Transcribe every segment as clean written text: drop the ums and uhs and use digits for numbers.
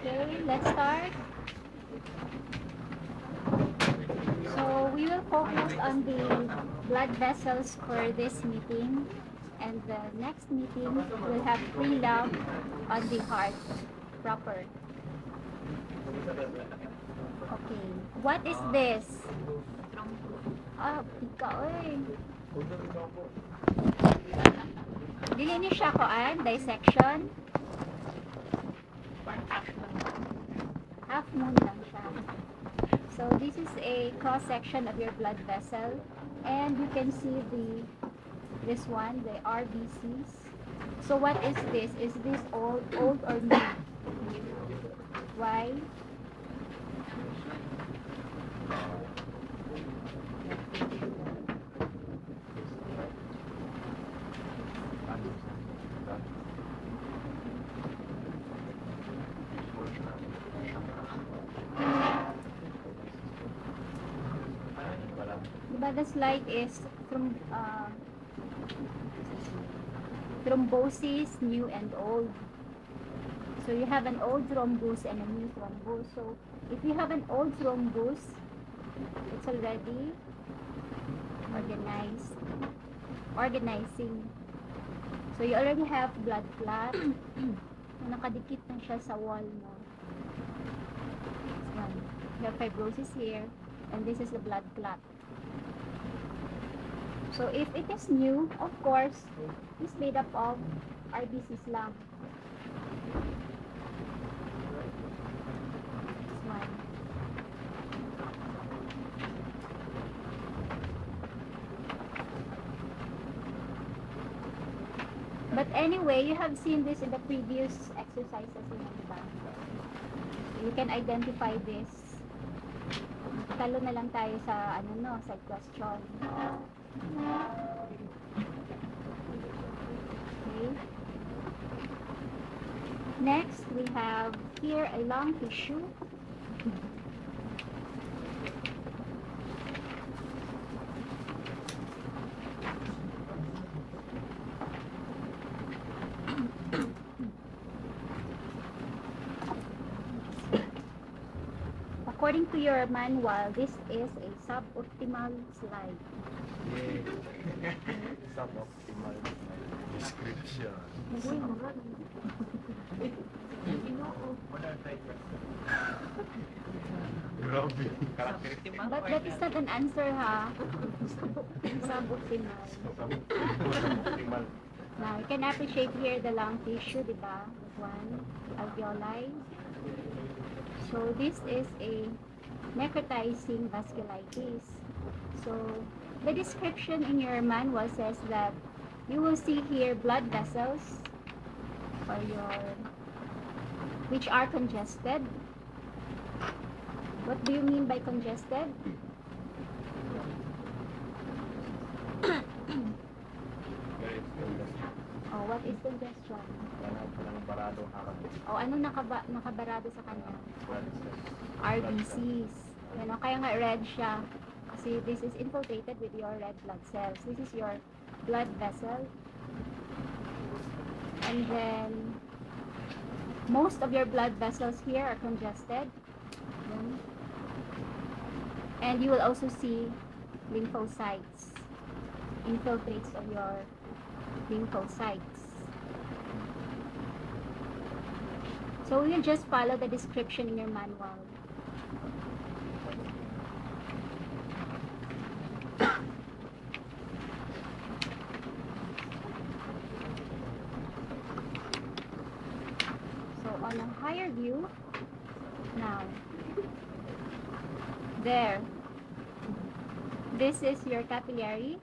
Okay, let's start. So we will focus on the blood vessels for this meeting, and the next meeting will have pre-love on the heart proper. Okay, what is this? Ah, ikaw eh. Dili ni siya koan, dissection. Half moon lang siya. So this is a cross section of your blood vessel, and you can see this one, the RBCs. So what is this? Is this old or new? Why? Diba the slide is thrombosis, new and old. So you have an old thrombus and a new thrombus. So if you have an old thrombus, it's already organizing. So you already have blood clot. Nakadikit na siya sa wall mo. You have fibrosis here, and this is the blood clot. So if it is new, of course, it's made up of RBCs lang. This one. But anyway, you have seen this in the previous exercises, diba? You can identify this. Talo na lang tayo sa sa question. Okay. Next, we have here a lung tissue. According to your manual, this is a suboptimal slide. Suboptimal description. But that is not an answer, ha? Suboptimal. Now, you can appreciate here the lung tissue, diba? One, alveoli. So, this is a necrotizing vasculitis. So, the description in your manual says that you will see here blood vessels or which are congested. What do you mean by congested? Oh, what is congestion? Oh, ano nakabarado sa kanya? RBCs. Kaya nga red siya. Kasi this is infiltrated with your red blood cells. This is your blood vessel. And then, most of your blood vessels here are congested. And you will also see lymphocytes. Infiltrates of your lymphocytes. So we'll just follow the description in your manual. So on a higher view, now, there, this is your capillary,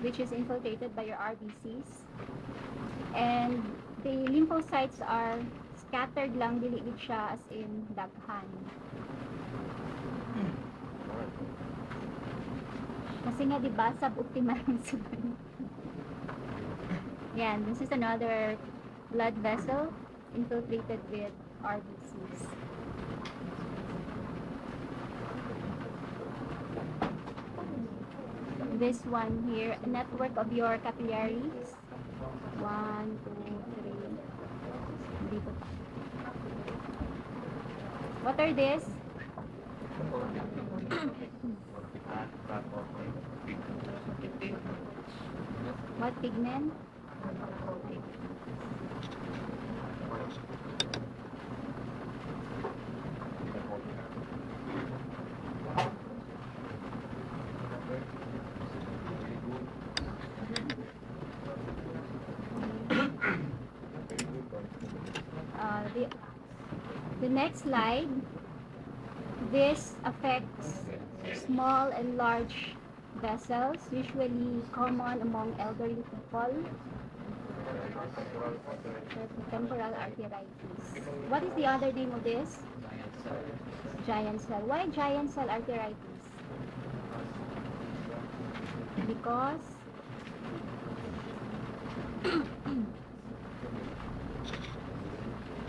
which is infiltrated by your RBCs, and the lymphocytes are scattered lang, dili gid siya as in daghan. Kasi nga diba, suboptimal ang sugat. Yan, this is another blood vessel infiltrated with RBCs. This one here, a network of your capillaries. 1, 2, 3. Dito pa. What are this? What pigment? The next slide, this affects small and large vessels, usually common among elderly people. Temporal arteritis. What is the other name of this? Giant cell. Why giant cell arteritis? Because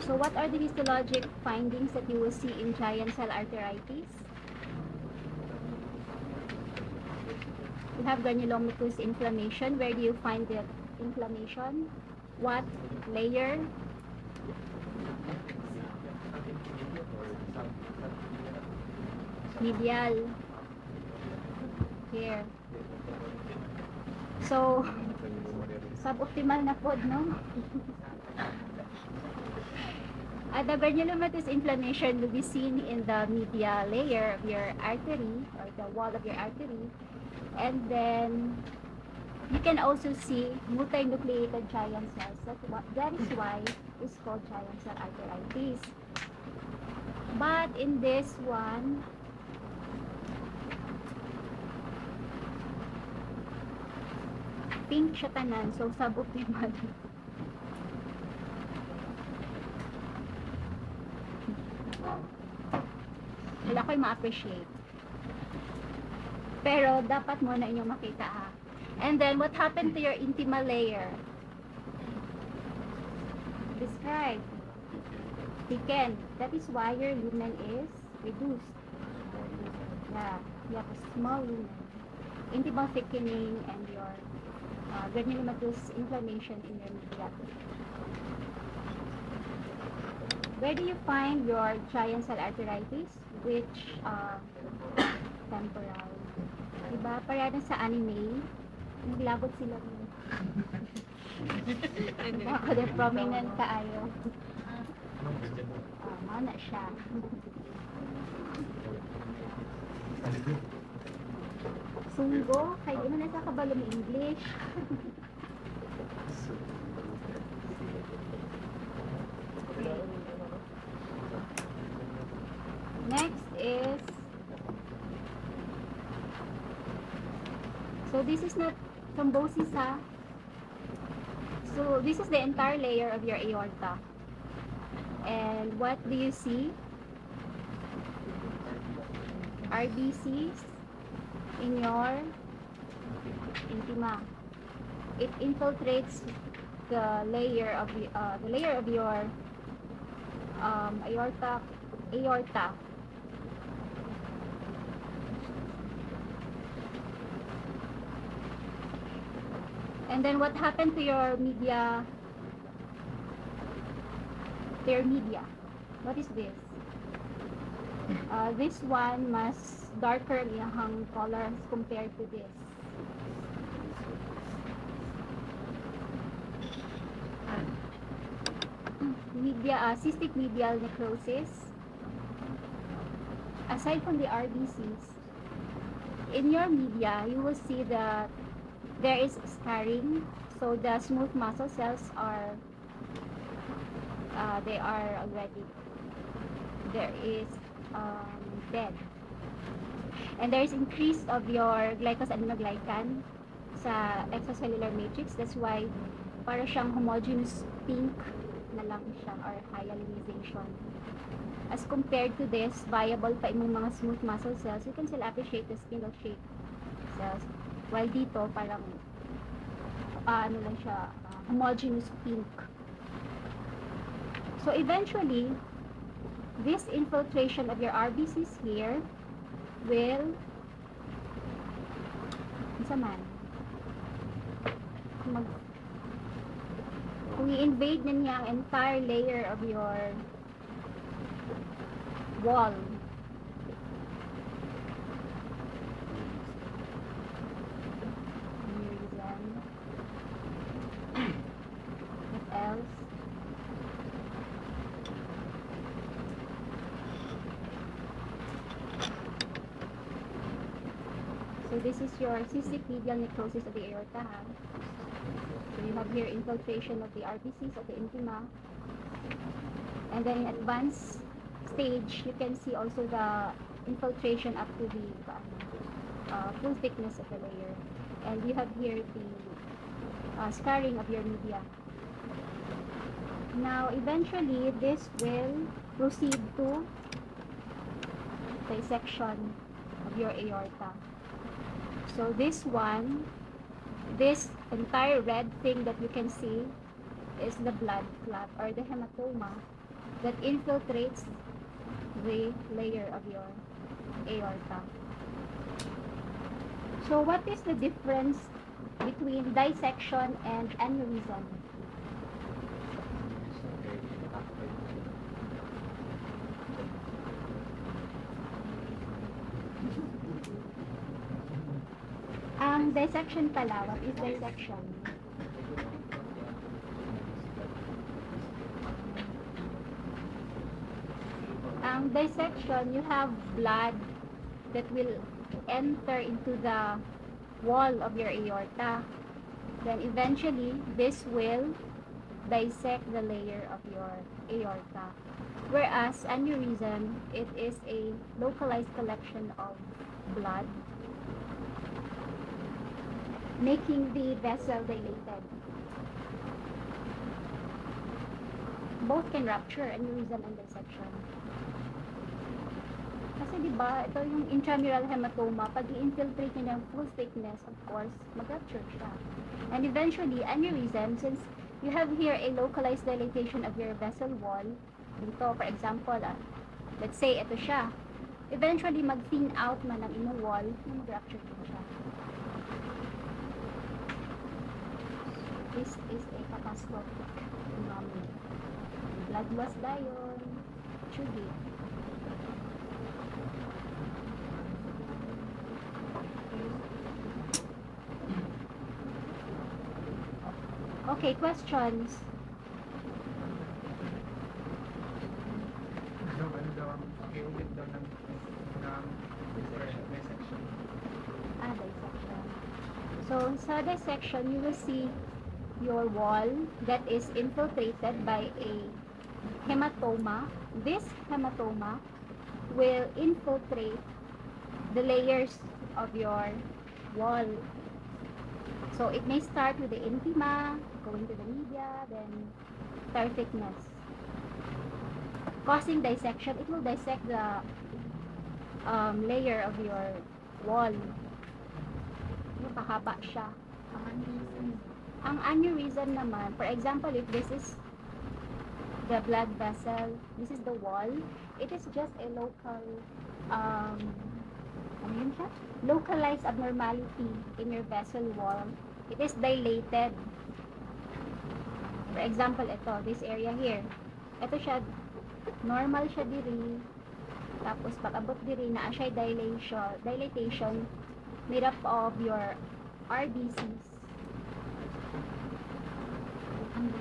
so what are the histologic findings that you will see in giant cell arteritis? You have granulomatous inflammation. Where do you find the inflammation? What layer? Medial. Here. So, suboptimal na pod, no? The granulomatous inflammation will be seen in the medial layer of your artery, or the wall of your artery. And then, you can also see multinucleated giant cells. That is why it's called giant cell arteritis. But in this one, pink siya tanan, so suboptimal. Wala ko'y ma-appreciate. Pero dapat mo na inyong makita, ha. And then, what happened to your intima layer? Describe. Thicken. That is why your lumen is reduced. Yeah, you have a small lumen. Intimal thickening and your granulomatous inflammation in your media. Where do you find your giant cell arteritis? Which temporal? Diba? Parang sa anime, naglabot sila rin. Ako na prominent kaayo. Mana siya. Sunggo, kaya di mo na sa kabalo mo English. Next is, so this is not thrombosis, ha. So this is the entire layer of your aorta. And what do you see? RBCs in your intima. It infiltrates the layer of your aorta. And then what happened to your media? Their media. What is this? This one mas darker iyang color compared to this. Cystic medial necrosis. Aside from the RBCs, in your media, you will see that there is scarring. So the smooth muscle cells are, they are already, there is dead. And there is increase of your glycosaminoglycan sa extracellular matrix. That's why para siyang homogeneous pink na lang siya or hyalinization. As compared to this, viable pa imong mga smooth muscle cells, you can still appreciate the spindle shape cells. While dito, parang ano lang siya, homogeneous pink. So eventually, this infiltration of your RBCs here will kung i-invade na niya ang entire layer of your wall. What else? So this is your cystic medial necrosis of the aorta. So you have here infiltration of the RBCs of the intima. And then in advanced stage, you can see also the infiltration up to the full thickness of the layer. And you have here the scarring of your media. Now, eventually, this will proceed to dissection of your aorta. So this one, this entire red thing that you can see is the blood clot or the hematoma that infiltrates the layer of your aorta. So what is the difference between dissection and aneurysm? Ang dissection pala, what is dissection? Ang dissection, you have blood that will enter into the wall of your aorta. Then eventually, this will dissect the layer of your aorta. Whereas aneurysm, it is a localized collection of blood making the vessel dilated. Both can rupture, aneurysm and dissection. Kasi diba, ito yung intramural hematoma, pag i-infiltrate niya ng full thickness, of course, mag-rupture siya. And eventually, aneurysm, since you have here a localized dilatation of your vessel wall, dito, for example, let's say, ito siya. Eventually, mag-thin out man ang imong wall, mag-rupture din siya. This is a catastrophic phenomenon. Blood loss dayon, chugi. Okay, questions? Dissection. So, sa dissection, you will see your wall that is infiltrated by a hematoma. This hematoma will infiltrate the layers of your wall. So it may start with the intima, going to the media, then entire thickness. Causing dissection, it will dissect the layer of your wall. Pahaba siya. Ang aneurysm naman, for example, if this is the blood vessel, this is the wall, it is just a local, localized abnormality in your vessel wall. It is dilated. For example, ito, this area here. Ito siya, normal siya diri. Tapos, pag-abot diri na siya dilatation made up of your RBCs.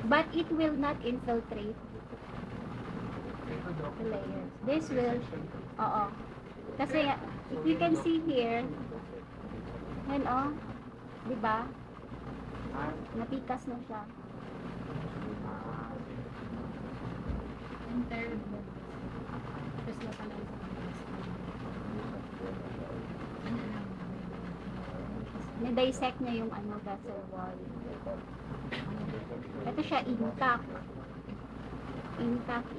But it will not infiltrate the layers. This will, kasi if you can see here, yan diba? Napikas na siya. Na-dissect niya yung vessel wall. Ito siya intact. intact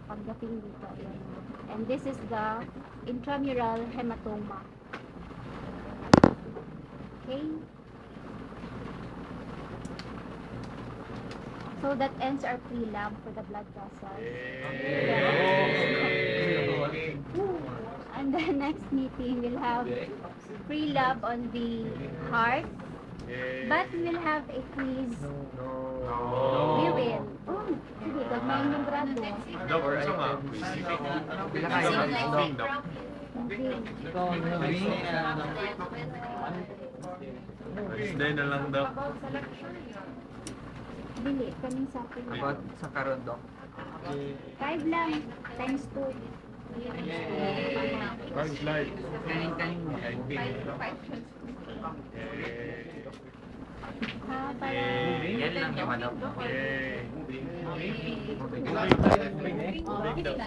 pagdating dito. Ayan. And this is the intramural hematoma. Okay? So that ends our pre-lab for the blood vessels. And the next meeting we'll have pre-lab on the heart, but we will have a quiz. We will. Oh, sige, gagawin yung grado. Dok, sa nga. Wednesday na lang, Dok. Dili, kaming sa akin. About sa karon, Doc. 5 lang, times 2. Card slide. Kaning mo. Ha, para... Yan lang yung manok. Big daw.